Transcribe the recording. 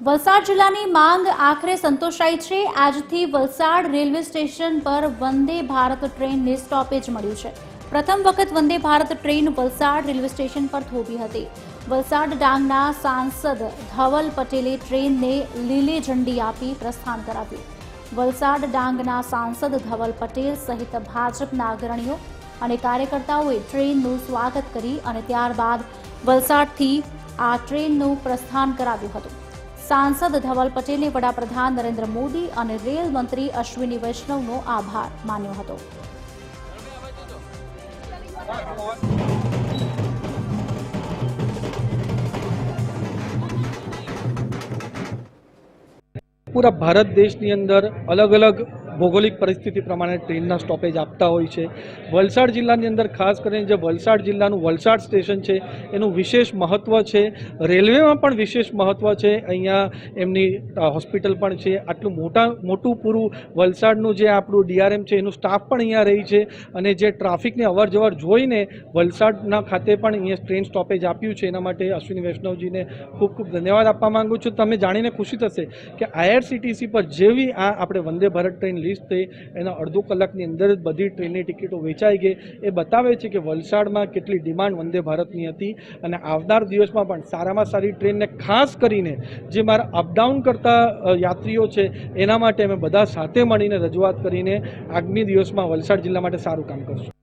વલસાડ જિલ્લાની માંગ આખરે સંતોષાઈ છે। આજથી વલસાડ રેલવે સ્ટેશન પર વંદે ભારત ટ્રેનને સ્ટોપેજ મળ્યું છે। પ્રથમ વખત Vande Bharat train Valsad railway station પર થોભી હતી। વલસાડ ડાંગના સાંસદ ધવલ પટેલે ટ્રેનને લીલી ઝંડી આપી પ્રસ્થાન કરાવ્યું। વલસાડ ડાંગના સાંસદ ધવલ પટેલ સહિત ભાજપના અગ્રણીઓ અને કાર્યકર્તાઓએ ટ્રેનનું સ્વાગત કરી અને ત્યારબાદ વલસાડથી આ ટ્રેનનું પ્રસ્થાન કરાવ્યું હતું। सांसद धवल पटेले वडाप्रधान नरेंद्र मोदी और रेल मंत्री अश्विनी वैष्णवનો आभार मान्यो હતો। पूरा भारत देशनी अंदर अलग अलग भौगोलिक परिस्थिति प्रमाणे ट्रेनना स्टॉपेज आपता होय छे। वलसाड जिल्लानी अंदर खास करीने जे वलसाड जिल्लानुं वलसाड स्टेशन छे एनुं विशेष महत्व छे। रेलवेमां पण विशेष महत्व छे। अहींया एमनी होस्पिटल पण छे। आटલું મોટું પૂરું વલસાડનું જે આપણું ડીઆરએમ છે એનું સ્ટાફ પણ અહીંયા રહી છે અને જે ટ્રાફિકની અવર જવર જોઈને વલસાડના ખાતે પણ અહીંયા ટ્રેન સ્ટોપેજ આપ્યું છે। એના માટે અશ્વિની વૈષ્ણવજીને ખૂબ ખૂબ ધન્યવાદ આપવા માંગુ છું। તમે જાણીને ખુશી થશે કે આઈઆરસીટીસી પર જેવી આ આપણે વંદે ભારત ટ્રેન લિસ્ટ થઈ એના અડધો કલાકની અંદર જ બધી ટ્રેનની ટિકિટો વેચાઈ ગઈ। એ બતાવે છે કે વલસાડમાં કેટલી ડિમાન્ડ વંદે ભારતની હતી અને આવનાર દિવસમાં પણ સારામાં સારી ટ્રેનને ખાસ કરીને જે મારા અપડાઉન કરતા યાત્રીઓ છે એના માટે અમે બધા સાથે મળીને રજૂઆત કરીને આગામી દિવસમાં વલસાડ જિલ્લા માટે સારું કામ કરશું।